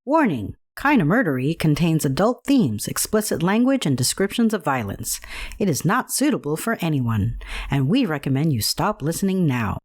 Warning! Kinda Murdery contains adult themes, explicit language, and descriptions of violence. It is not suitable for anyone, and we recommend you stop listening now.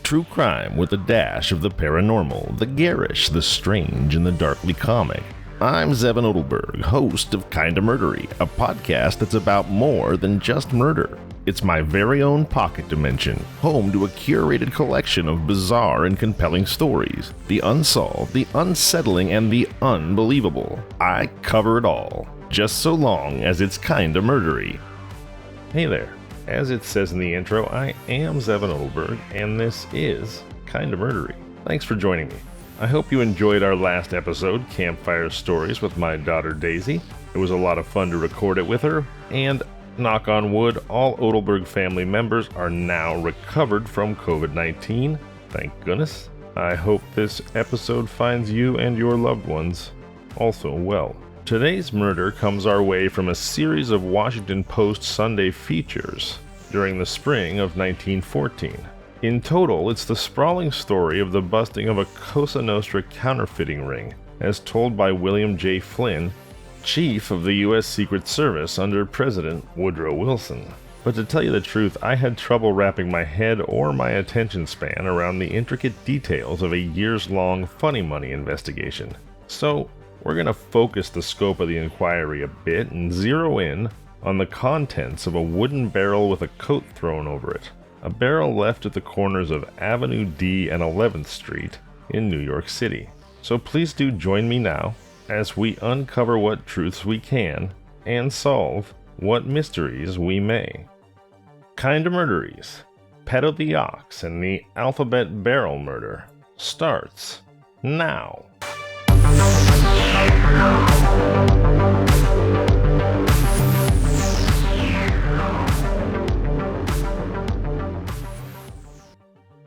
True crime with a dash of the paranormal, the garish, the strange, and the darkly comic. I'm Zevon Odelberg, host of Kinda Murdery, a podcast that's about more than just murder. It's my very own pocket dimension, home to a curated collection of bizarre and compelling stories. The unsolved, the unsettling, and the unbelievable. I cover it all, just so long as it's kinda murdery. Hey there. As it says in the intro, I am Zevon Odelberg, and this is Kinda Murdery. Thanks for joining me. I hope you enjoyed our last episode, Campfire Stories, with my daughter Daisy. It was a lot of fun to record it with her, and knock on wood, all Odelberg family members are now recovered from COVID-19. Thank goodness. I hope this episode finds you and your loved ones also well. Today's murder comes our way from a series of Washington Post Sunday features during the spring of 1914. In total, it's the sprawling story of the busting of a Cosa Nostra counterfeiting ring, as told by William J. Flynn, Chief of the U.S. Secret Service under President Woodrow Wilson. But to tell you the truth, I had trouble wrapping my head or my attention span around the intricate details of a years-long funny money investigation. So, we're going to focus the scope of the inquiry a bit and zero in on the contents of a wooden barrel with a coat thrown over it. A barrel left at the corners of Avenue D and 11th Street in New York City. So please do join me now as we uncover what truths we can and solve what mysteries we may. Kinda Murderies, Petto the Ox and the Alphabet Barrel Murder starts now.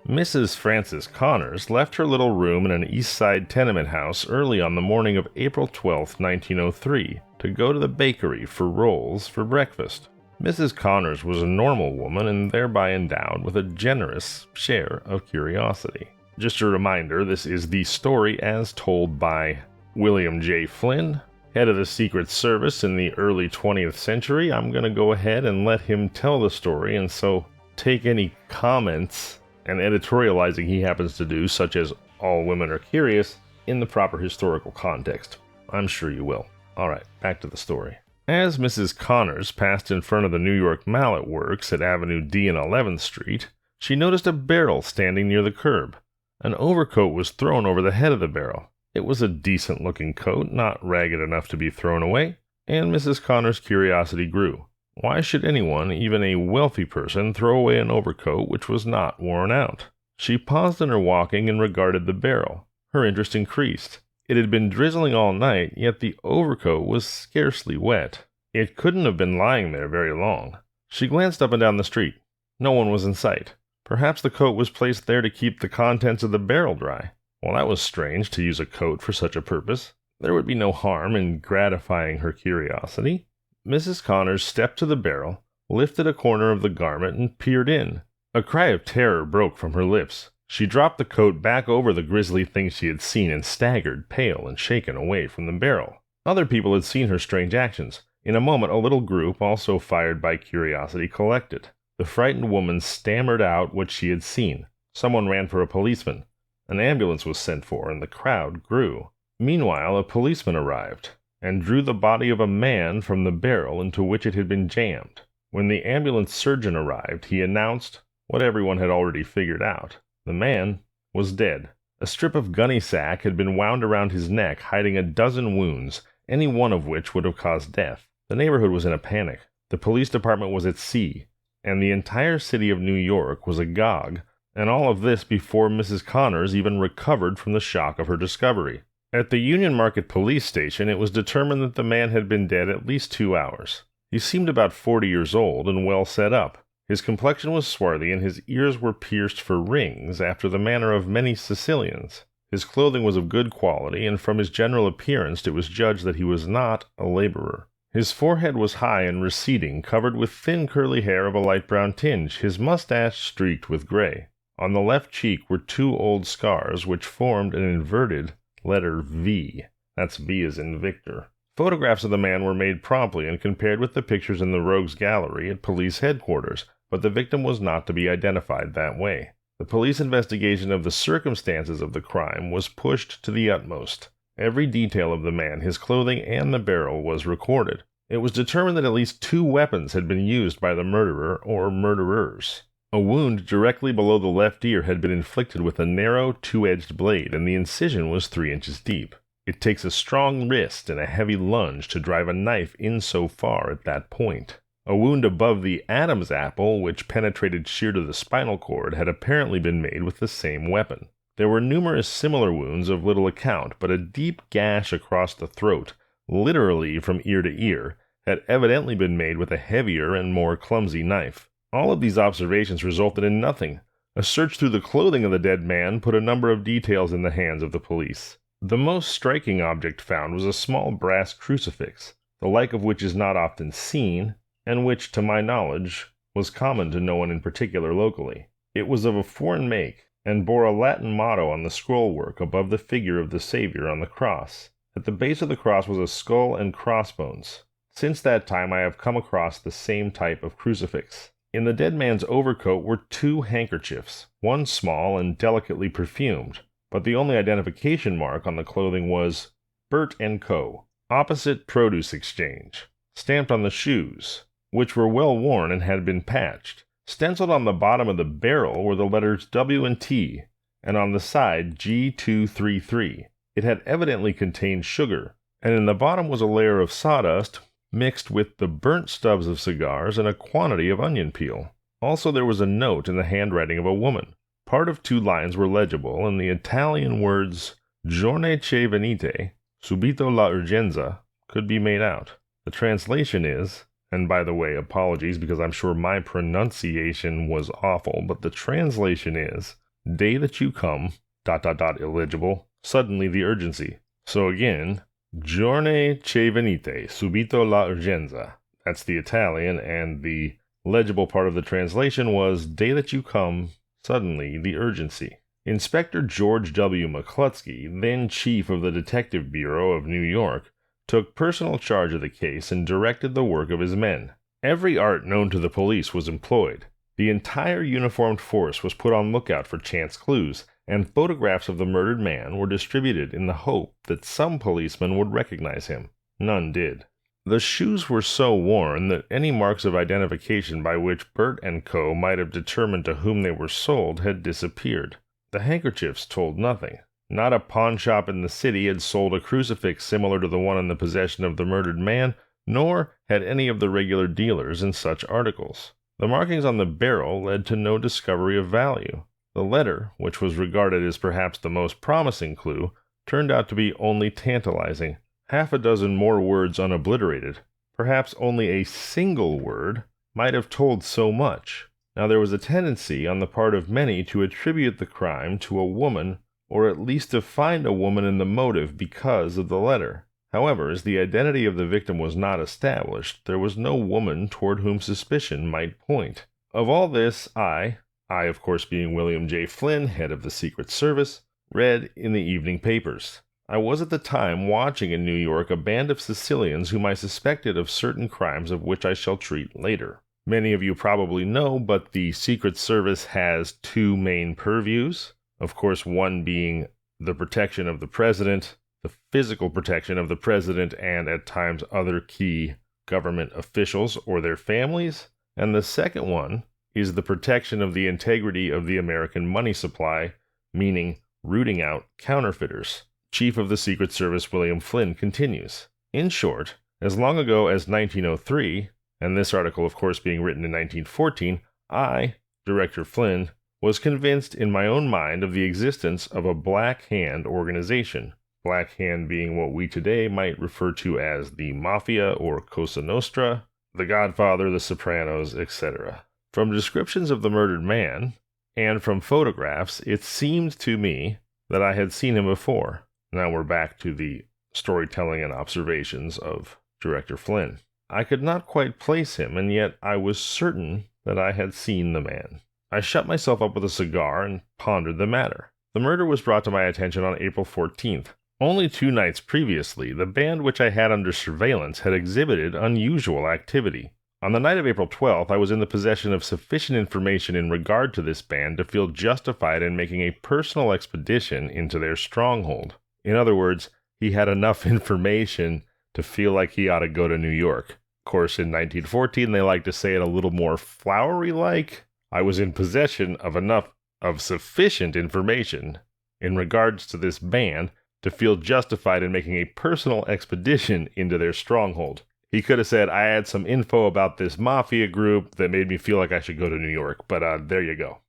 Mrs. Frances Connors left her little room in an East Side tenement house early on the morning of April 12, 1903, to go to the bakery for rolls for breakfast. Mrs. Connors was a normal woman and thereby endowed with a generous share of curiosity. Just a reminder, this is the story as told by William J. Flynn, head of the Secret Service in the early 20th century. I'm going to go ahead and let him tell the story, and so take any comments and editorializing he happens to do, such as all women are curious, in the proper historical context. I'm sure you will. Alright, back to the story. As Mrs. Connors passed in front of the New York Mallet Works at Avenue D and 11th Street, she noticed a barrel standing near the curb. An overcoat was thrown over the head of the barrel. It was a decent-looking coat, not ragged enough to be thrown away, and Mrs. Connors' curiosity grew. Why should anyone, even a wealthy person, throw away an overcoat which was not worn out? She paused in her walking and regarded the barrel. Her interest increased. It had been drizzling all night, yet the overcoat was scarcely wet. It couldn't have been lying there very long. She glanced up and down the street. No one was in sight. Perhaps the coat was placed there to keep the contents of the barrel dry. Well, that was strange to use a coat for such a purpose. There would be no harm in gratifying her curiosity. Mrs. Connors stepped to the barrel, lifted a corner of the garment, and peered in. A cry of terror broke from her lips. She dropped the coat back over the grisly thing she had seen and staggered, pale and shaken, away from the barrel. Other people had seen her strange actions. In a moment, a little group, also fired by curiosity, collected. The frightened woman stammered out what she had seen. Someone ran for a policeman. An ambulance was sent for, and the crowd grew. Meanwhile, a policeman arrived and drew the body of a man from the barrel into which it had been jammed. When the ambulance surgeon arrived, he announced what everyone had already figured out. The man was dead. A strip of gunny sack had been wound around his neck, hiding a dozen wounds, any one of which would have caused death. The neighborhood was in a panic. The police department was at sea, and the entire city of New York was agog, and all of this before Mrs. Connors even recovered from the shock of her discovery. At the Union Market police station, it was determined that the man had been dead at least 2 hours. He seemed about 40 years old and well set up. His complexion was swarthy, and his ears were pierced for rings after the manner of many Sicilians. His clothing was of good quality, and from his general appearance it was judged that he was not a laborer. His forehead was high and receding, covered with thin curly hair of a light brown tinge, his mustache streaked with gray. On the left cheek were 2 old scars which formed an inverted letter V. That's V as in Victor. Photographs of the man were made promptly and compared with the pictures in the Rogues Gallery at police headquarters, but the victim was not to be identified that way. The police investigation of the circumstances of the crime was pushed to the utmost. Every detail of the man, his clothing, and the barrel was recorded. It was determined that at least 2 weapons had been used by the murderer or murderers. A wound directly below the left ear had been inflicted with a narrow, 2-edged blade, and the incision was 3 inches deep. It takes a strong wrist and a heavy lunge to drive a knife in so far at that point. A wound above the Adam's apple, which penetrated sheer to the spinal cord, had apparently been made with the same weapon. There were numerous similar wounds of little account, but a deep gash across the throat, literally from ear to ear, had evidently been made with a heavier and more clumsy knife. All of these observations resulted in nothing. A search through the clothing of the dead man put a number of details in the hands of the police. The most striking object found was a small brass crucifix, the like of which is not often seen, and which, to my knowledge, was common to no one in particular locally. It was of a foreign make, and bore a Latin motto on the scrollwork above the figure of the Savior on the cross. At the base of the cross was a skull and crossbones. Since that time I have come across the same type of crucifix. In the dead man's overcoat were 2 handkerchiefs, one small and delicately perfumed, but the only identification mark on the clothing was Burt & Co., opposite Produce Exchange, stamped on the shoes, which were well worn and had been patched. Stenciled on the bottom of the barrel were the letters W and T, and on the side G233. It had evidently contained sugar, and in the bottom was a layer of sawdust mixed with the burnt stubs of cigars and a quantity of onion peel. Also there was a note in the handwriting of a woman. Part of 2 lines were legible, and the Italian words Giorni che venite, subito la urgenza could be made out. The translation is, and by the way, apologies because I'm sure my pronunciation was awful, but the translation is, day that you come, ... illegible, suddenly the urgency. So again, Giorni che venite, subito la urgenza. That's the Italian, and the legible part of the translation was, day that you come, suddenly the urgency. Inspector George W. McCluskey, then chief of the Detective Bureau of New York, took personal charge of the case and directed the work of his men. Every art known to the police was employed. The entire uniformed force was put on lookout for chance clues, and photographs of the murdered man were distributed in the hope that some policeman would recognize him. None did. The shoes were so worn that any marks of identification by which Burt & Co. might have determined to whom they were sold had disappeared. The handkerchiefs told nothing. Not a pawnshop in the city had sold a crucifix similar to the one in the possession of the murdered man, nor had any of the regular dealers in such articles. The markings on the barrel led to no discovery of value. The letter, which was regarded as perhaps the most promising clue, turned out to be only tantalizing. 6 more words unobliterated. Perhaps only a single word might have told so much. Now there was a tendency on the part of many to attribute the crime to a woman, or at least to find a woman in the motive because of the letter. However, as the identity of the victim was not established, there was no woman toward whom suspicion might point. Of all this, I of course being William J. Flynn, head of the Secret Service, read in the evening papers. I was at the time watching in New York a band of Sicilians whom I suspected of certain crimes of which I shall treat later. Many of you probably know, but the Secret Service has 2 main purviews. Of course, one being the protection of the president, the physical protection of the president and at times other key government officials or their families. And the second one is the protection of the integrity of the American money supply, meaning rooting out counterfeiters. Chief of the Secret Service William Flynn continues. In short, as long ago as 1903, and this article of course being written in 1914, I, Director Flynn, was convinced in my own mind of the existence of a Black Hand organization, Black Hand being what we today might refer to as the Mafia or Cosa Nostra, The Godfather, The Sopranos, etc. From descriptions of the murdered man, and from photographs, it seemed to me that I had seen him before. Now we're back to the storytelling and observations of Director Flynn. I could not quite place him, and yet I was certain that I had seen the man. I shut myself up with a cigar and pondered the matter. The murder was brought to my attention on April 14th. Only 2 nights previously, the band which I had under surveillance had exhibited unusual activity. On the night of April 12th, I was in the possession of sufficient information in regard to this band to feel justified in making a personal expedition into their stronghold. In other words, he had enough information to feel like he ought to go to New York. Of course, in 1914, they like to say it a little more flowery-like. I was in possession of sufficient information in regards to this band to feel justified in making a personal expedition into their stronghold. He could have said, I had some info about this mafia group that made me feel like I should go to New York, but there you go.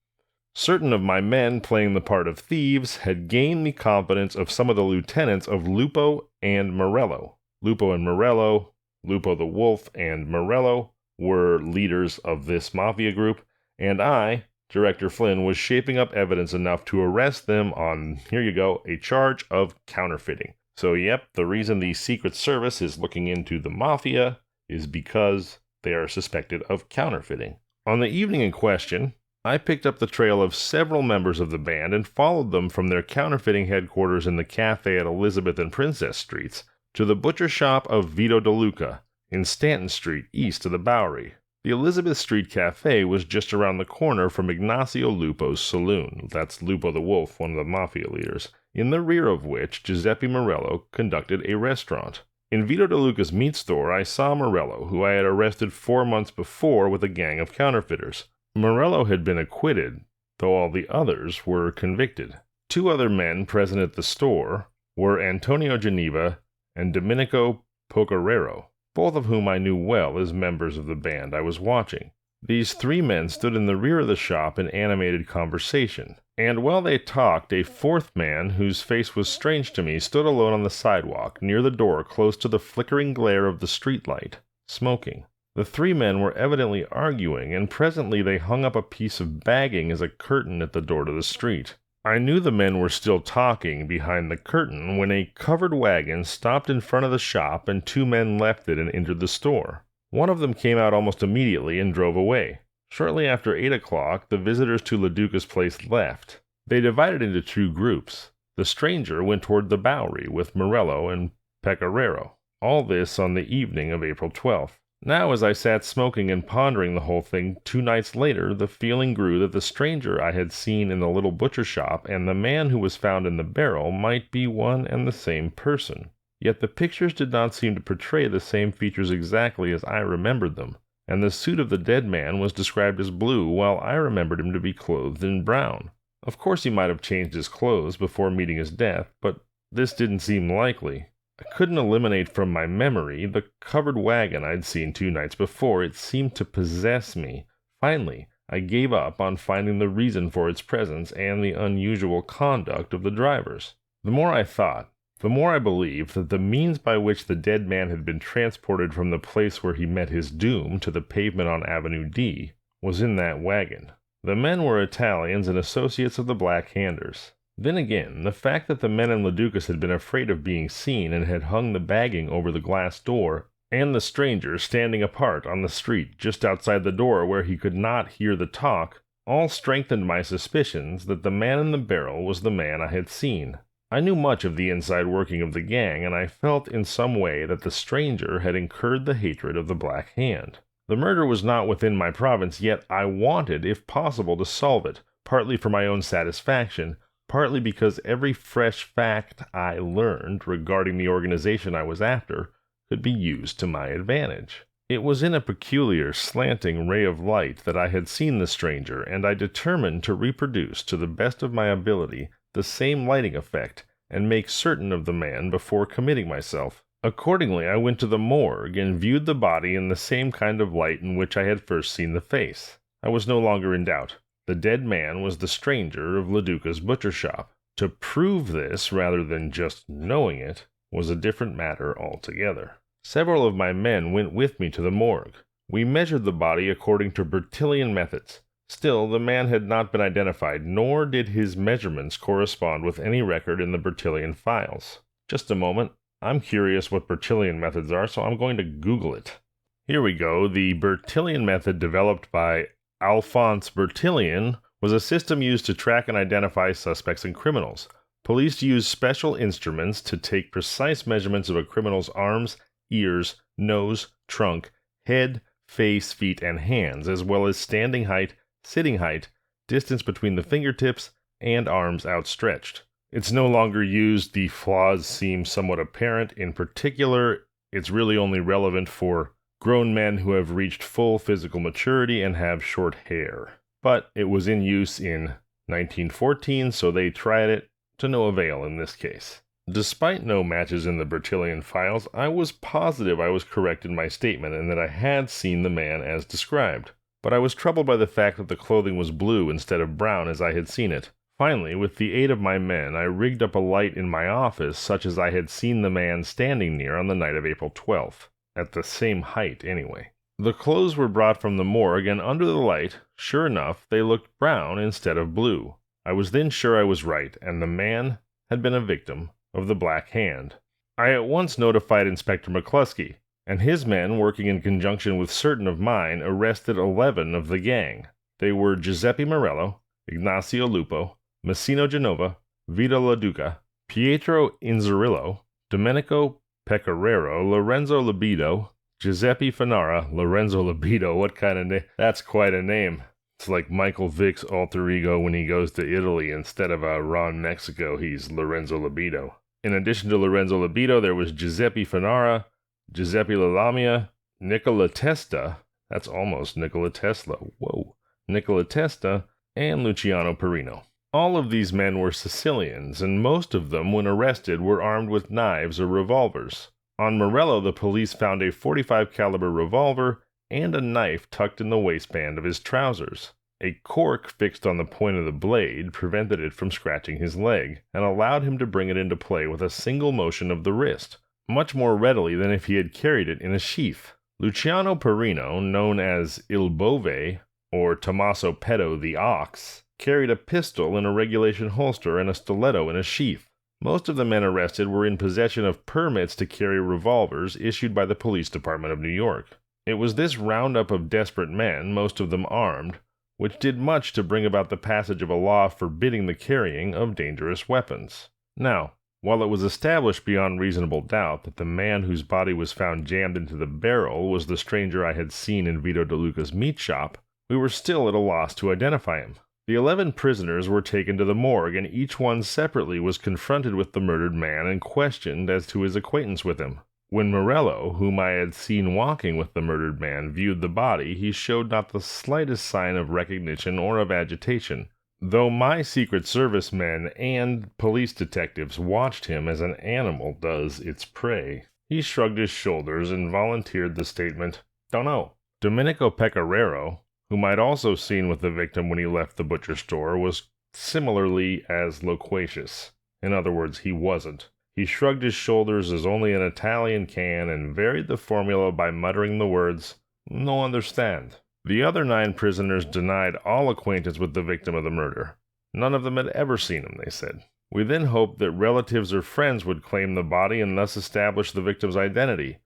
Certain of my men playing the part of thieves had gained the confidence of some of the lieutenants of Lupo and Morello. Lupo the Wolf and Morello were leaders of this mafia group, and I, Director Flynn, was shaping up evidence enough to arrest them on, here you go, a charge of counterfeiting. So yep, the reason the Secret Service is looking into the mafia is because they are suspected of counterfeiting. On the evening in question, I picked up the trail of several members of the band and followed them from their counterfeiting headquarters in the cafe at Elizabeth and Princess Streets to the butcher shop of Vito De Luca in Stanton Street, east of the Bowery. The Elizabeth Street Cafe was just around the corner from Ignacio Lupo's saloon. That's Lupo the Wolf, one of the mafia leaders, in the rear of which Giuseppe Morello conducted a restaurant. In Vito De Luca's meat store, I saw Morello, who I had arrested 4 months before with a gang of counterfeiters. Morello had been acquitted, though all the others were convicted. 2 other men present at the store were Antonio Geneva and Domenico Pocarero, both of whom I knew well as members of the band I was watching. These 3 men stood in the rear of the shop in animated conversation, and while they talked, a 4th man, whose face was strange to me, stood alone on the sidewalk, near the door close to the flickering glare of the streetlight, smoking. The 3 men were evidently arguing, and presently they hung up a piece of bagging as a curtain at the door to the street. I knew the men were still talking behind the curtain when a covered wagon stopped in front of the shop and 2 men left it and entered the store. One of them came out almost immediately and drove away. Shortly after 8 o'clock, the visitors to Leduca's place left. They divided into 2 groups. The stranger went toward the Bowery with Morello and Pecoraro. All this on the evening of April 12th. Now, as I sat smoking and pondering the whole thing 2 nights later, the feeling grew that the stranger I had seen in the little butcher shop and the man who was found in the barrel might be one and the same person. Yet the pictures did not seem to portray the same features exactly as I remembered them, and the suit of the dead man was described as blue, while I remembered him to be clothed in brown. Of course he might have changed his clothes before meeting his death, but this didn't seem likely. I couldn't eliminate from my memory the covered wagon I'd seen 2 nights before. It seemed to possess me. Finally, I gave up on finding the reason for its presence and the unusual conduct of the drivers. The more I thought, the more I believed that the means by which the dead man had been transported from the place where he met his doom to the pavement on Avenue D was in that wagon. The men were Italians and associates of the Black Handers. Then again, the fact that the men in Leducas had been afraid of being seen and had hung the bagging over the glass door, and the stranger standing apart on the street just outside the door where he could not hear the talk, all strengthened my suspicions that the man in the barrel was the man I had seen. I knew much of the inside working of the gang, and I felt in some way that the stranger had incurred the hatred of the Black Hand. The murder was not within my province, yet I wanted, if possible, to solve it, partly for my own satisfaction, partly because every fresh fact I learned regarding the organization I was after could be used to my advantage. It was in a peculiar, slanting ray of light that I had seen the stranger, and I determined to reproduce, to the best of my ability, the same lighting effect, and make certain of the man before committing myself. Accordingly, I went to the morgue and viewed the body in the same kind of light in which I had first seen the face. I was no longer in doubt. The dead man was the stranger of Leduca's butcher shop. To prove this, rather than just knowing it, was a different matter altogether. Several of my men went with me to the morgue. We measured the body according to Bertillon methods. Still, the man had not been identified, nor did his measurements correspond with any record in the Bertillon files. Just a moment. I'm curious what Bertillon methods are, so I'm going to Google it. Here we go. The Bertillon method, developed by Alphonse Bertillon, was a system used to track and identify suspects and criminals. Police use special instruments to take precise measurements of a criminal's arms, ears, nose, trunk, head, face, feet, and hands, as well as standing height, sitting height, distance between the fingertips, and arms outstretched. It's no longer used. The flaws seem somewhat apparent. In particular, it's really only relevant for grown men who have reached full physical maturity and have short hair. But it was in use in 1914, so they tried it to no avail in this case. Despite no matches in the Bertillon files, I was positive I was correct in my statement and that I had seen the man as described. But I was troubled by the fact that the clothing was blue instead of brown as I had seen it. Finally, with the aid of my men, I rigged up a light in my office such as I had seen the man standing near on the night of April 12th. At the same height, anyway. The clothes were brought from the morgue, and under the light, sure enough, they looked brown instead of blue. I was then sure I was right, and the man had been a victim of the Black Hand. I at once notified Inspector McCluskey, and his men, working in conjunction with certain of mine, arrested 11 of the gang. They were Giuseppe Morello, Ignacio Lupo, Massino Genova, Vito La Duca, Pietro Inzerillo, Domenico Pecoraro, Lorenzo Libido, Giuseppe Fanara, Lorenzo Libido. What kind of name? That's quite a name. It's like Michael Vick's alter ego when he goes to Italy. Instead of Ron Mexico, he's Lorenzo Libido. In addition to Lorenzo Libido, there was Giuseppe Fanara, Giuseppe Lalamia, Nicola Testa. That's almost Nikola Tesla. Whoa. Nicola Testa, and Luciano Perino. All of these men were Sicilians, and most of them, when arrested, were armed with knives or revolvers. On Morello, the police found a .45 caliber revolver and a knife tucked in the waistband of his trousers. A cork fixed on the point of the blade prevented it from scratching his leg, and allowed him to bring it into play with a single motion of the wrist, much more readily than if he had carried it in a sheath. Luciano Perino, known as Il Bove, or Tommaso Petto the Ox, carried a pistol in a regulation holster and a stiletto in a sheath. Most of the men arrested were in possession of permits to carry revolvers issued by the Police Department of New York. It was this roundup of desperate men, most of them armed, which did much to bring about the passage of a law forbidding the carrying of dangerous weapons. Now, while it was established beyond reasonable doubt that the man whose body was found jammed into the barrel was the stranger I had seen in Vito De Luca's meat shop, we were still at a loss to identify him. The 11 prisoners were taken to the morgue, and each one separately was confronted with the murdered man and questioned as to his acquaintance with him. When Morello, whom I had seen walking with the murdered man, viewed the body, he showed not the slightest sign of recognition or of agitation, though my Secret Service men and police detectives watched him as an animal does its prey. He shrugged his shoulders and volunteered the statement, "Dunno." Domenico Pecoraro, whom I'd also seen with the victim when he left the butcher store, was similarly as loquacious. In other words, he wasn't. He shrugged his shoulders as only an Italian can and varied the formula by muttering the words, "No understand." The other 9 prisoners denied all acquaintance with the victim of the murder. None of them had ever seen him, they said. We then hoped that relatives or friends would claim the body and thus establish the victim's identity.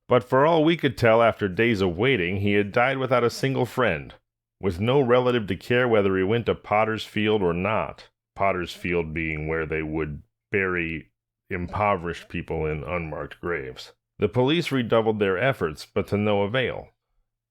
But for all we could tell after days of waiting, he had died without a single friend, with no relative to care whether he went to Potter's Field or not. Potter's Field being where they would bury impoverished people in unmarked graves. The police redoubled their efforts, but to no avail.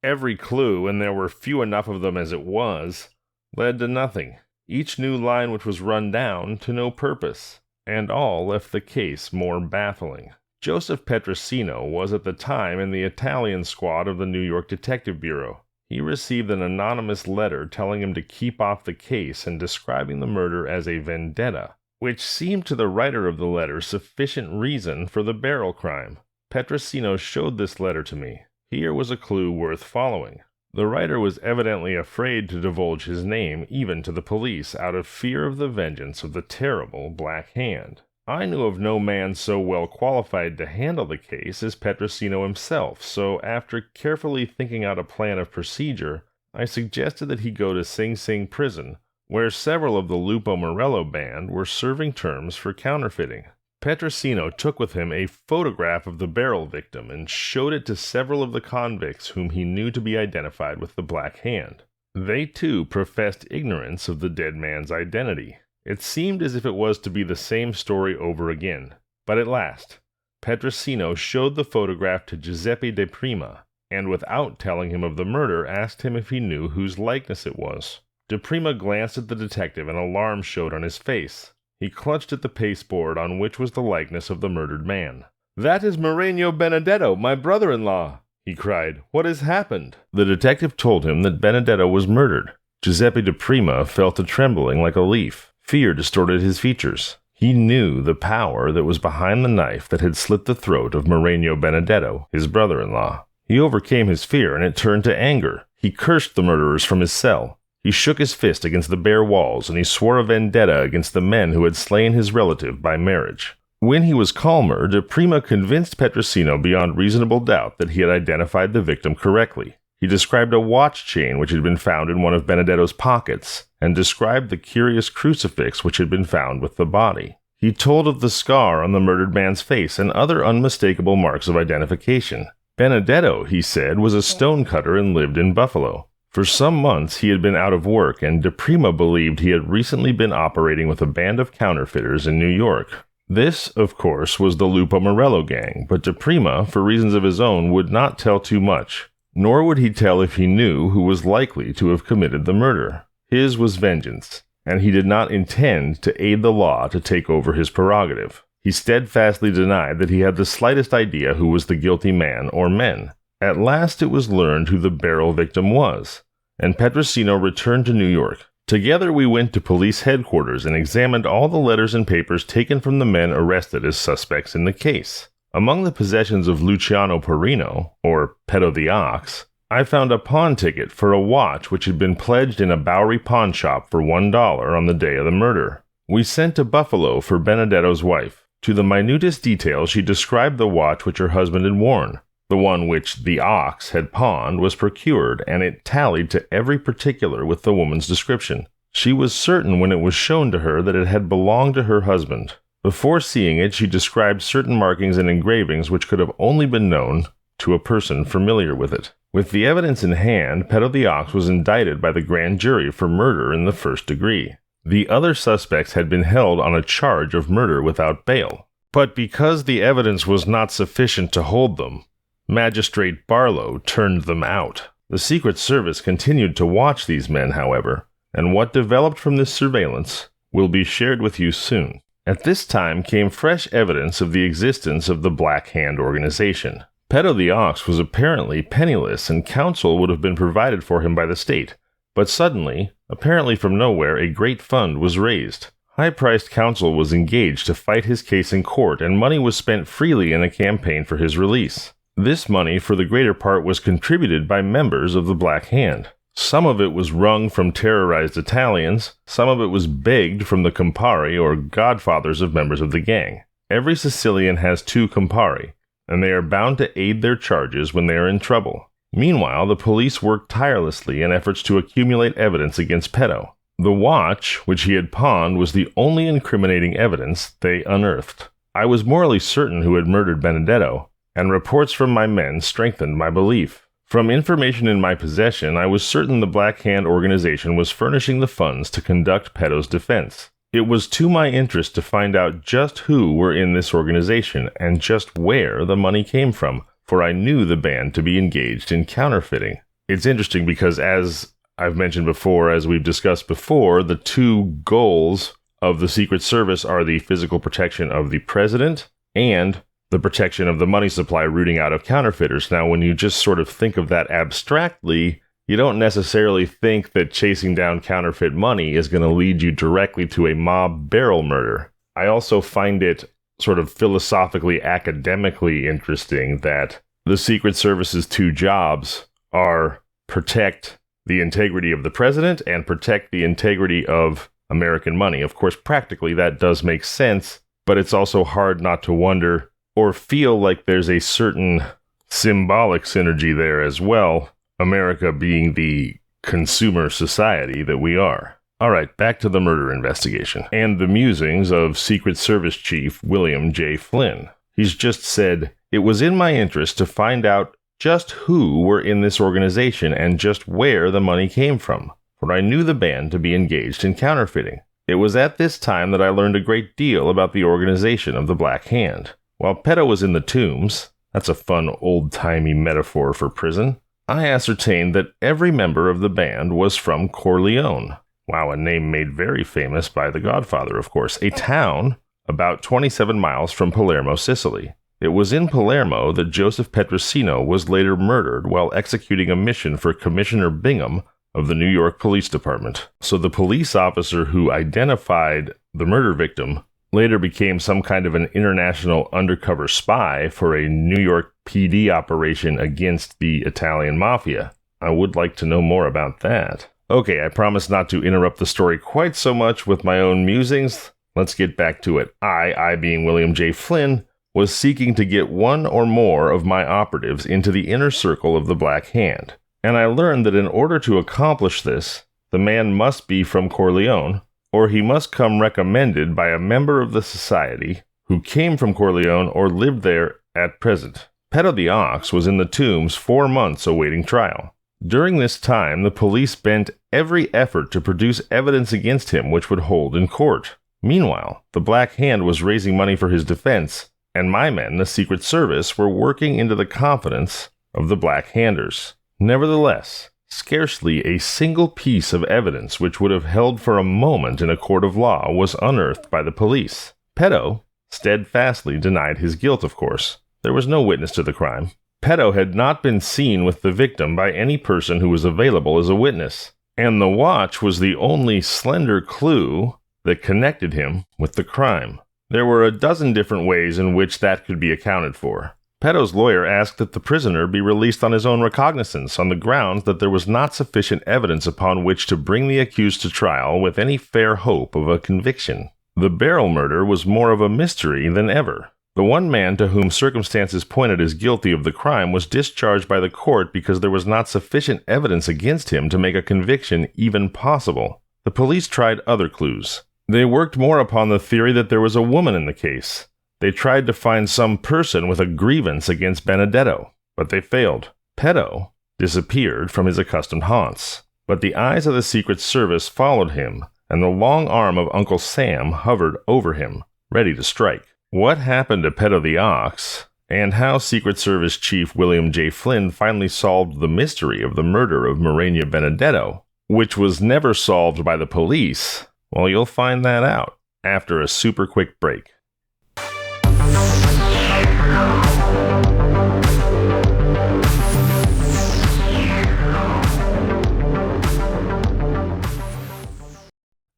Every clue, and there were few enough of them as it was, led to nothing. Each new line which was run down to no purpose, and all left the case more baffling. Joseph Petrosino was at the time in the Italian squad of the New York Detective Bureau. He received an anonymous letter telling him to keep off the case and describing the murder as a vendetta, which seemed to the writer of the letter sufficient reason for the barrel crime. Petrosino showed this letter to me. Here was a clue worth following. The writer was evidently afraid to divulge his name even to the police out of fear of the vengeance of the terrible Black Hand. I knew of no man so well qualified to handle the case as Petrosino himself, so after carefully thinking out a plan of procedure, I suggested that he go to Sing Sing prison, where several of the Lupo Morello band were serving terms for counterfeiting. Petrosino took with him a photograph of the barrel victim and showed it to several of the convicts whom he knew to be identified with the Black Hand. They too professed ignorance of the dead man's identity. It seemed as if it was to be the same story over again. But at last, Petrosino showed the photograph to Giuseppe de Prima, and without telling him of the murder, asked him if he knew whose likeness it was. De Prima glanced at the detective and alarm showed on his face. He clutched at the pasteboard on which was the likeness of the murdered man. "That is Moreno Benedetto, my brother-in-law!" he cried. "What has happened?" The detective told him that Benedetto was murdered. Giuseppe de Prima fell to trembling like a leaf. Fear distorted his features. He knew the power that was behind the knife that had slit the throat of Moreno Benedetto, his brother-in-law. He overcame his fear, and it turned to anger. He cursed the murderers from his cell. He shook his fist against the bare walls, and he swore a vendetta against the men who had slain his relative by marriage. When he was calmer, de Prima convinced Petrosino beyond reasonable doubt that he had identified the victim correctly. He described a watch chain which had been found in one of Benedetto's pockets, and described the curious crucifix which had been found with the body. He told of the scar on the murdered man's face and other unmistakable marks of identification. Benedetto, he said, was a stonecutter and lived in Buffalo. For some months he had been out of work, and de Prima believed he had recently been operating with a band of counterfeiters in New York. This, of course, was the Lupo Morello gang, but de Prima, for reasons of his own, would not tell too much, nor would he tell if he knew who was likely to have committed the murder. His was vengeance, and he did not intend to aid the law to take over his prerogative. He steadfastly denied that he had the slightest idea who was the guilty man or men. At last it was learned who the barrel victim was, and Petrosino returned to New York. Together we went to police headquarters and examined all the letters and papers taken from the men arrested as suspects in the case. Among the possessions of Luciano Perino, or Petto the Ox, I found a pawn ticket for a watch which had been pledged in a Bowery pawn shop for $1 on the day of the murder. We sent to Buffalo for Benedetto's wife. To the minutest detail she described the watch which her husband had worn. The one which the Ox had pawned was procured, and it tallied to every particular with the woman's description. She was certain when it was shown to her that it had belonged to her husband. Before seeing it, she described certain markings and engravings which could have only been known to a person familiar with it. With the evidence in hand, Petto the Ox was indicted by the grand jury for murder in the first degree. The other suspects had been held on a charge of murder without bail. But because the evidence was not sufficient to hold them, Magistrate Barlow turned them out. The Secret Service continued to watch these men, however, and what developed from this surveillance will be shared with you soon. At this time came fresh evidence of the existence of the Black Hand organization. Petto the Ox was apparently penniless, and counsel would have been provided for him by the state. But suddenly, apparently from nowhere, a great fund was raised. High-priced counsel was engaged to fight his case in court, and money was spent freely in a campaign for his release. This money, for the greater part, was contributed by members of the Black Hand. Some of it was wrung from terrorized Italians, some of it was begged from the compari or godfathers of members of the gang. Every Sicilian has 2 compari, and they are bound to aid their charges when they are in trouble. Meanwhile, the police worked tirelessly in efforts to accumulate evidence against Petto. The watch, which he had pawned, was the only incriminating evidence they unearthed. I was morally certain who had murdered Benedetto, and reports from my men strengthened my belief. From information in my possession, I was certain the Black Hand organization was furnishing the funds to conduct Petto's defense. It was to my interest to find out just who were in this organization and just where the money came from, for I knew the band to be engaged in counterfeiting. It's interesting because, as I've mentioned before, as we've discussed before, the 2 goals of the Secret Service are the physical protection of the president and the protection of the money supply rooting out of counterfeiters. Now, when you just sort of think of that abstractly, you don't necessarily think that chasing down counterfeit money is going to lead you directly to a mob barrel murder. I also find it sort of philosophically, academically interesting that the Secret Service's 2 jobs are protect the integrity of the president and protect the integrity of American money. Of course, practically that does make sense, but it's also hard not to wonder or feel like there's a certain symbolic synergy there as well, America being the consumer society that we are. All right, back to the murder investigation and the musings of Secret Service Chief William J. Flynn. He's just said, "It was in my interest to find out just who were in this organization and just where the money came from, for I knew the band to be engaged in counterfeiting. It was at this time that I learned a great deal about the organization of the Black Hand. While Petto was in the tombs," that's a fun old-timey metaphor for prison, "I ascertained that every member of the band was from Corleone." Wow, a name made very famous by The Godfather, of course. A town about 27 miles from Palermo, Sicily. It was in Palermo that Joseph Petrosino was later murdered while executing a mission for Commissioner Bingham of the New York Police Department. So the police officer who identified the murder victim later became some kind of an international undercover spy for a New York PD operation against the Italian mafia. I would like to know more about that. Okay, I promise not to interrupt the story quite so much with my own musings. Let's get back to it. I being William J. Flynn, was seeking to get one or more of my operatives into the inner circle of the Black Hand. And I learned that in order to accomplish this, the man must be from Corleone, or he must come recommended by a member of the society who came from Corleone or lived there at present. Petto the Ox was in the tombs 4 months awaiting trial. During this time, the police bent every effort to produce evidence against him which would hold in court. Meanwhile, the Black Hand was raising money for his defense, and my men, the Secret Service, were working into the confidence of the Black Handers. Nevertheless, scarcely a single piece of evidence which would have held for a moment in a court of law was unearthed by the police. Petto steadfastly denied his guilt, of course. There was no witness to the crime. Petto had not been seen with the victim by any person who was available as a witness, and the watch was the only slender clue that connected him with the crime. There were a dozen different ways in which that could be accounted for. Petto's lawyer asked that the prisoner be released on his own recognizance on the grounds that there was not sufficient evidence upon which to bring the accused to trial with any fair hope of a conviction. The barrel murder was more of a mystery than ever. The one man to whom circumstances pointed as guilty of the crime was discharged by the court because there was not sufficient evidence against him to make a conviction even possible. The police tried other clues. They worked more upon the theory that there was a woman in the case. They tried to find some person with a grievance against Benedetto, but they failed. Petto disappeared from his accustomed haunts, but the eyes of the Secret Service followed him, and the long arm of Uncle Sam hovered over him, ready to strike. What happened to Petto the Ox, and how Secret Service Chief William J. Flynn finally solved the mystery of the murder of Morena Benedetto, which was never solved by the police, well, you'll find that out after a super quick break.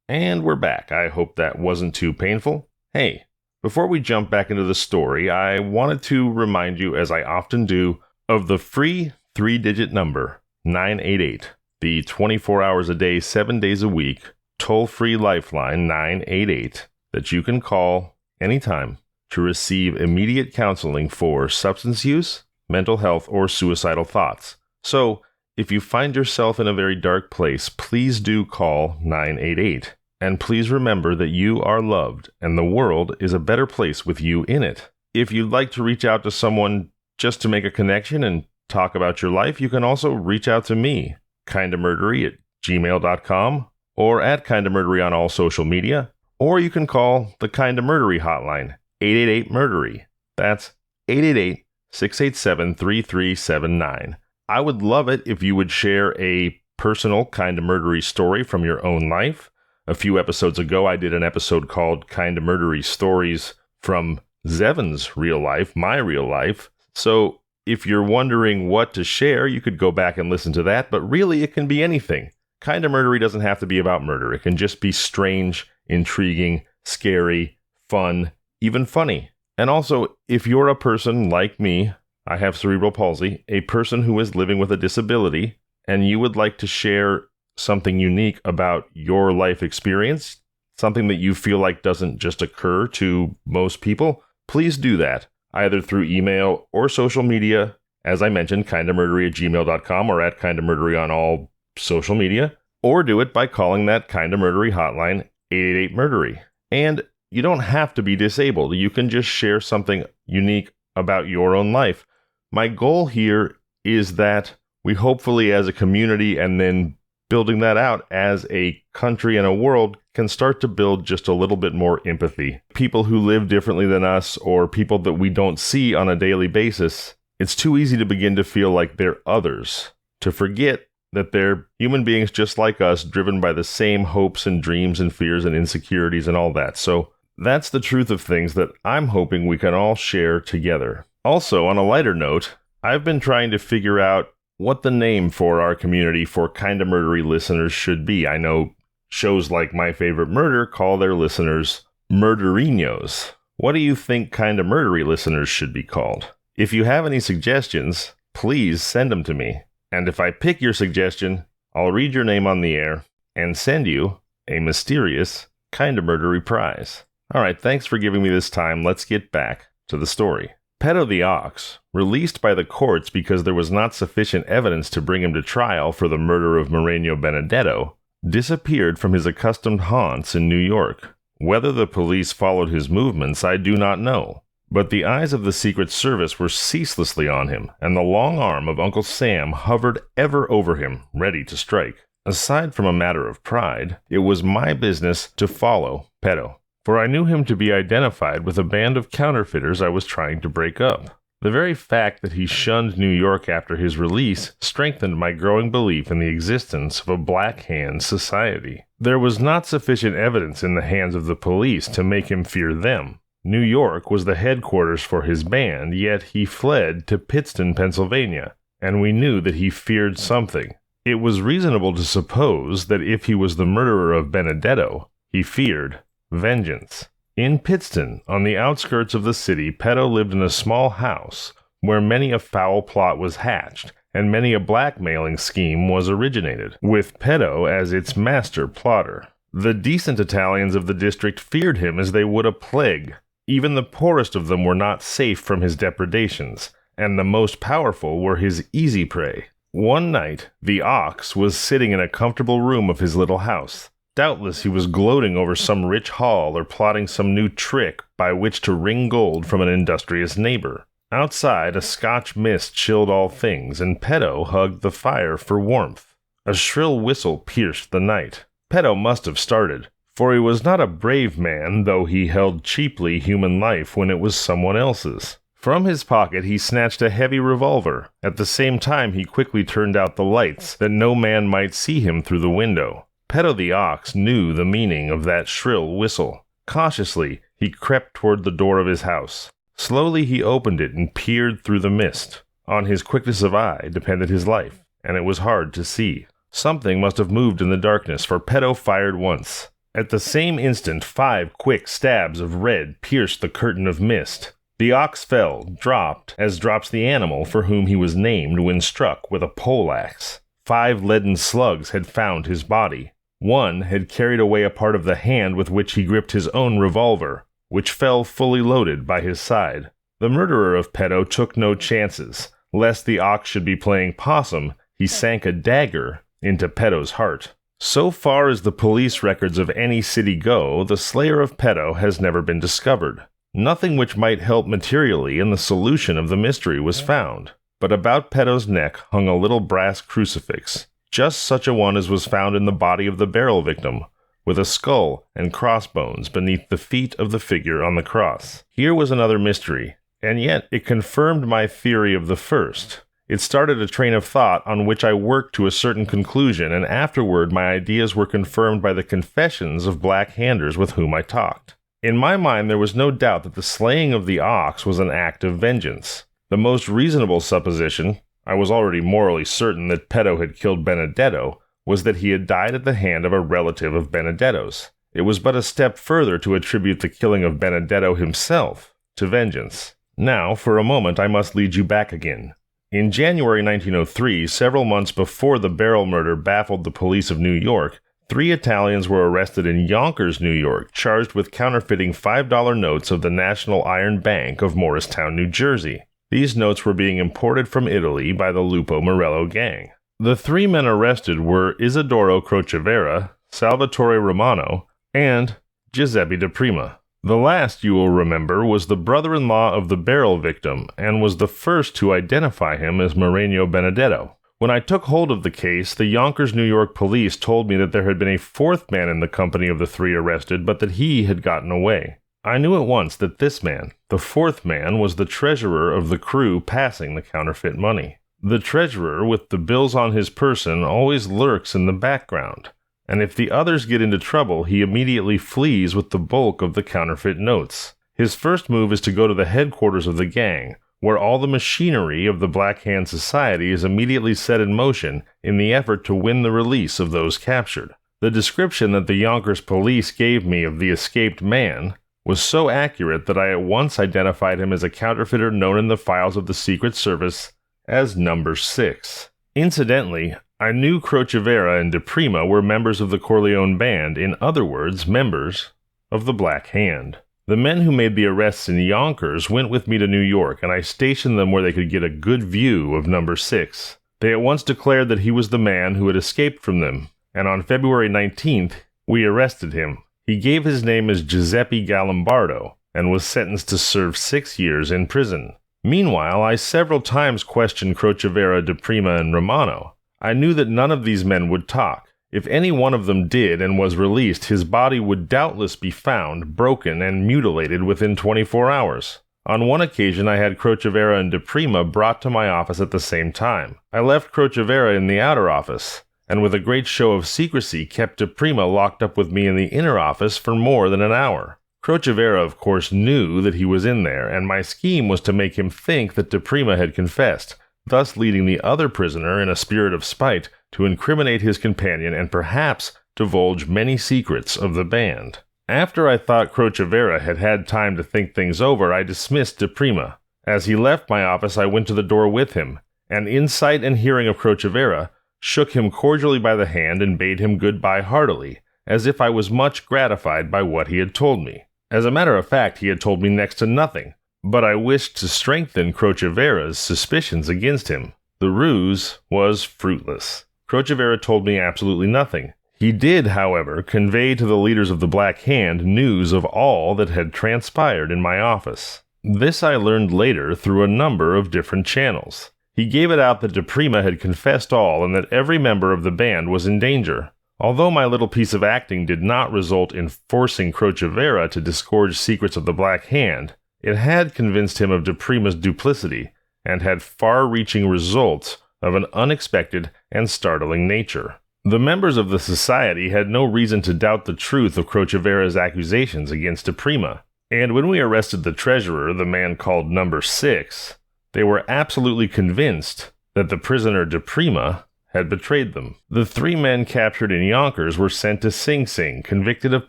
And we're back. I hope that wasn't too painful. Hey, before we jump back into the story, I wanted to remind you, as I often do, of the free 3-digit number, 988, the 24 hours a day, 7 days a week, toll-free lifeline 988 that you can call anytime to receive immediate counseling for substance use, mental health, or suicidal thoughts. So, if you find yourself in a very dark place, please do call 988. And please remember that you are loved and the world is a better place with you in it. If you'd like to reach out to someone just to make a connection and talk about your life, you can also reach out to me, kindamurdery@gmail.com, or at Kinda Murdery on all social media, or you can call the Kinda Murdery hotline, 888-MURDERY. That's 888-687-3379. I would love it if you would share a personal Kinda Murdery story from your own life. A few episodes ago, I did an episode called Kinda Murdery Stories from Zevon's real life, my real life. So if you're wondering what to share, you could go back and listen to that, but really it can be anything. Kinda Murdery doesn't have to be about murder. It can just be strange, intriguing, scary, fun, even funny. And also, if you're a person like me, I have cerebral palsy, a person who is living with a disability, and you would like to share something unique about your life experience, something that you feel like doesn't just occur to most people, please do that, either through email or social media. As I mentioned, kindamurdery@gmail.com or at kindamurdery on all social media. or do it by calling that Kinda Murdery hotline, 888-MURDERY. And you don't have to be disabled. You can just share something unique about your own life. My goal here is that we hopefully as a community, and then building that out as a country and a world, can start to build just a little bit more empathy. People who live differently than us, or people that we don't see on a daily basis, it's too easy to begin to feel like they're others, to forget that they're human beings just like us, driven by the same hopes and dreams and fears and insecurities and all that. So that's the truth of things that I'm hoping we can all share together. Also, on a lighter note, I've been trying to figure out what the name for our community for Kinda Murdery listeners should be. I know shows like My Favorite Murder call their listeners murderinos. What do you think Kinda Murdery listeners should be called? If you have any suggestions, please send them to me. And if I pick your suggestion, I'll read your name on the air and send you a mysterious Kinda Murdery prize. Alright, thanks for giving me this time. Let's get back to the story. Petto the ox, released by the courts because there was not sufficient evidence to bring him to trial for the murder of Moreno Benedetto, disappeared from his accustomed haunts in New York. Whether the police followed his movements, I do not know. But the eyes of the Secret Service were ceaselessly on him, and the long arm of Uncle Sam hovered ever over him, ready to strike. Aside from a matter of pride, it was my business to follow Petto, for I knew him to be identified with a band of counterfeiters I was trying to break up. The very fact that he shunned New York after his release strengthened my growing belief in the existence of a Black Hand society. There was not sufficient evidence in the hands of the police to make him fear them. New York was the headquarters for his band, yet he fled to Pittston, Pennsylvania, and we knew that he feared something. It was reasonable to suppose that if he was the murderer of Benedetto, he feared vengeance. In Pittston, on the outskirts of the city, Petto lived in a small house where many a foul plot was hatched, and many a blackmailing scheme was originated, with Petto as its master plotter. The decent Italians of the district feared him as they would a plague. Even the poorest of them were not safe from his depredations, and the most powerful were his easy prey. One night, the ox was sitting in a comfortable room of his little house. Doubtless he was gloating over some rich haul or plotting some new trick by which to wring gold from an industrious neighbor. Outside, a Scotch mist chilled all things, and Petto hugged the fire for warmth. A shrill whistle pierced the night. Petto must have started, for he was not a brave man, though he held cheaply human life when it was someone else's. From his pocket he snatched a heavy revolver. At the same time he quickly turned out the lights, that no man might see him through the window. Petto the ox knew the meaning of that shrill whistle. Cautiously, he crept toward the door of his house. Slowly he opened it and peered through the mist. On his quickness of eye depended his life, and it was hard to see. Something must have moved in the darkness, for Petto fired once. At the same instant, 5 quick stabs of red pierced the curtain of mist. The ox fell, dropped, as drops the animal for whom he was named when struck with a poleaxe. 5 leaden slugs had found his body. One had carried away a part of the hand with which he gripped his own revolver, which fell fully loaded by his side. The murderer of Petto took no chances. Lest the ox should be playing possum, he sank a dagger into Petto's heart. So far as the police records of any city go, the slayer of Petto has never been discovered. Nothing which might help materially in the solution of the mystery was found, but about Petto's neck hung a little brass crucifix, just such a one as was found in the body of the barrel victim, with a skull and crossbones beneath the feet of the figure on the cross. Here was another mystery, and yet it confirmed my theory of the first. It started a train of thought on which I worked to a certain conclusion, and afterward my ideas were confirmed by the confessions of black-handers with whom I talked. In my mind there was no doubt that the slaying of the ox was an act of vengeance. The most reasonable supposition, I was already morally certain that Petto had killed Benedetto, was that he had died at the hand of a relative of Benedetto's. It was but a step further to attribute the killing of Benedetto himself to vengeance. Now, for a moment, I must lead you back again. In January 1903, several months before the barrel murder baffled the police of New York, 3 Italians were arrested in Yonkers, New York, charged with counterfeiting $5 notes of the National Iron Bank of Morristown, New Jersey. These notes were being imported from Italy by the Lupo Morello gang. The three men arrested were Isidoro Crocevera, Salvatore Romano, and Giuseppe DePrima. The last, you will remember, was the brother-in-law of the barrel victim and was the first to identify him as Moreno Benedetto. When I took hold of the case, the Yonkers, New York police told me that there had been a fourth man in the company of the three arrested, but that he had gotten away. I knew at once that this man, the fourth man, was the treasurer of the crew passing the counterfeit money. The treasurer, with the bills on his person, always lurks in the background, and if the others get into trouble, he immediately flees with the bulk of the counterfeit notes. His first move is to go to the headquarters of the gang, where all the machinery of the Black Hand Society is immediately set in motion in the effort to win the release of those captured. The description that the Yonkers police gave me of the escaped man was so accurate that I at once identified him as a counterfeiter known in the files of the Secret Service as Number 6. Incidentally, I knew Crocevera and DePrima were members of the Corleone band, in other words, members of the Black Hand. The men who made the arrests in Yonkers went with me to New York, and I stationed them where they could get a good view of Number 6. They at once declared that he was the man who had escaped from them, and on February 19th, we arrested him. He gave his name as Giuseppe Galimbardo, and was sentenced to serve 6 years in prison. Meanwhile, I several times questioned Crocevera, DePrima, and Romano. I knew that none of these men would talk. If any one of them did and was released, his body would doubtless be found, broken, and mutilated within 24 hours. On one occasion, I had Crocevera and DePrima brought to my office at the same time. I left Crocevera in the outer office, and with a great show of secrecy kept DePrima locked up with me in the inner office for more than an hour. Crocevera, of course, knew that he was in there, and my scheme was to make him think that DePrima had confessed, thus leading the other prisoner, in a spirit of spite, to incriminate his companion and perhaps divulge many secrets of the band. After I thought Crocevera had had time to think things over, I dismissed DePrima. As he left my office, I went to the door with him, and in sight and hearing of Crocevera, shook him cordially by the hand and bade him goodbye heartily, as if I was much gratified by what he had told me. As a matter of fact, he had told me next to nothing, but I wished to strengthen Crocevera's suspicions against him. The ruse was fruitless. Crocevera told me absolutely nothing. He did, however, convey to the leaders of the Black Hand news of all that had transpired in my office. This I learned later through a number of different channels. He gave it out that DePrima had confessed all and that every member of the band was in danger. Although my little piece of acting did not result in forcing Crocevera to disgorge secrets of the Black Hand, it had convinced him of DePrima's duplicity, and had far-reaching results of an unexpected and startling nature. The members of the society had no reason to doubt the truth of Crocevera's accusations against DePrima, and when we arrested the treasurer, the man called Number 6, they were absolutely convinced that the prisoner DePrima had betrayed them. The three men captured in Yonkers were sent to Sing Sing, convicted of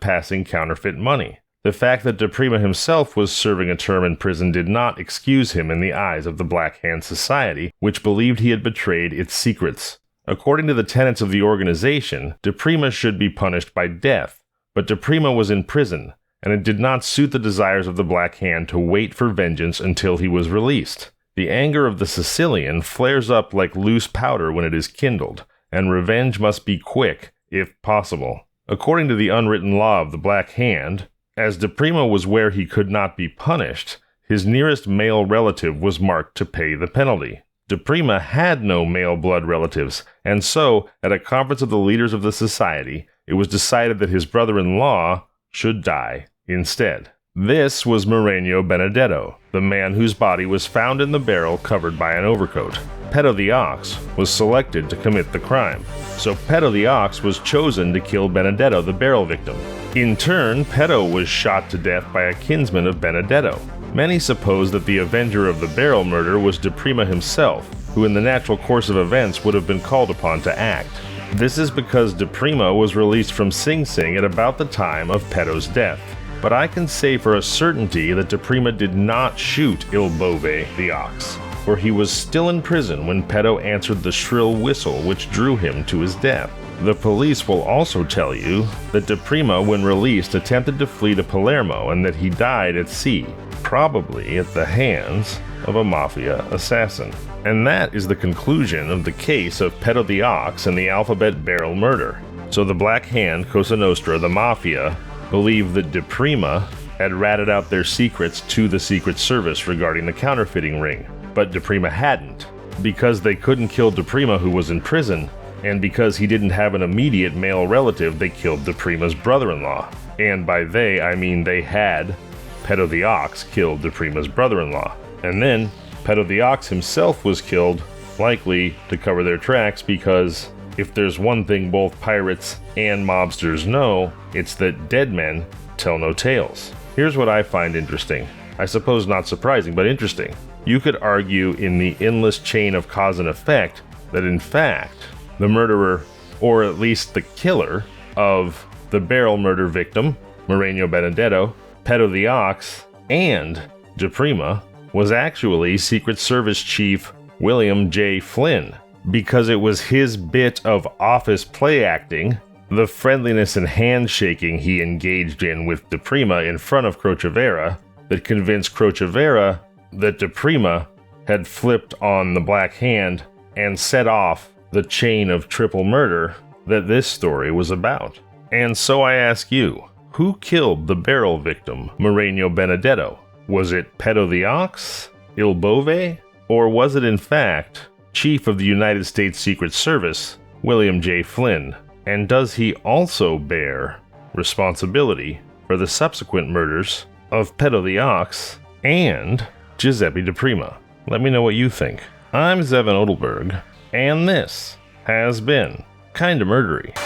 passing counterfeit money. The fact that DePrima himself was serving a term in prison did not excuse him in the eyes of the Black Hand Society, which believed he had betrayed its secrets. According to the tenets of the organization, DePrima should be punished by death, but DePrima was in prison, and it did not suit the desires of the Black Hand to wait for vengeance until he was released. The anger of the Sicilian flares up like loose powder when it is kindled, and revenge must be quick, if possible. According to the unwritten law of the Black Hand, as DePrima was where he could not be punished, his nearest male relative was marked to pay the penalty. DePrima had no male blood relatives, and so, at a conference of the leaders of the society, it was decided that his brother-in-law should die instead. This was Moreno Benedetto, the man whose body was found in the barrel covered by an overcoat. Petto the ox was selected to commit the crime, so Petto the ox was chosen to kill Benedetto, the barrel victim. In turn, Petto was shot to death by a kinsman of Benedetto. Many suppose that the avenger of the barrel murder was DePrima himself, who in the natural course of events would have been called upon to act. This is because DePrima was released from Sing Sing at about the time of Petto's death. But I can say for a certainty that DePrima did not shoot Il Bove, the ox, for he was still in prison when Petto answered the shrill whistle which drew him to his death. The police will also tell you that DePrima, when released, attempted to flee to Palermo and that he died at sea, probably at the hands of a mafia assassin. And that is the conclusion of the case of Petto the Ox and the Alphabet Barrel murder. So the Black Hand, Cosa Nostra, the Mafia, believed that DePrima had ratted out their secrets to the Secret Service regarding the counterfeiting ring. But DePrima hadn't. Because they couldn't kill DePrima, who was in prison, and because he didn't have an immediate male relative, they killed DePrima's brother-in-law. And by they, I mean they had Petto the Ox killed DePrima's brother-in-law. And then Petto the Ox himself was killed, likely to cover their tracks, because if there's one thing both pirates and mobsters know, it's that dead men tell no tales. Here's what I find interesting. I suppose not surprising, but interesting. You could argue in the endless chain of cause and effect that in fact, the murderer, or at least the killer, of the barrel murder victim, Moreno Benedetto, Petto the Ox, and DePrima was actually Secret Service Chief William J. Flynn, because it was his bit of office play acting, the friendliness and handshaking he engaged in with DePrima in front of Crocevera, that convinced Crocevera that DePrima had flipped on the Black Hand and set off the chain of triple murder that this story was about. And so I ask you, who killed the barrel victim, Moreno Benedetto? Was it Petto the Ox, Il Bove, or was it in fact Chief of the United States Secret Service, William J. Flynn? And does he also bear responsibility for the subsequent murders of Petto the Ox and Giuseppe DePrima? Let me know what you think. I'm Zevon Odelberg, and this has been Kinda Murdery.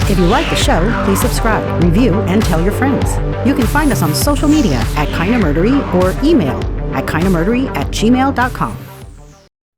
If you like the show, please subscribe, review, and tell your friends. You can find us on social media at Kinda Murdery or email at kindamurdery@gmail.com.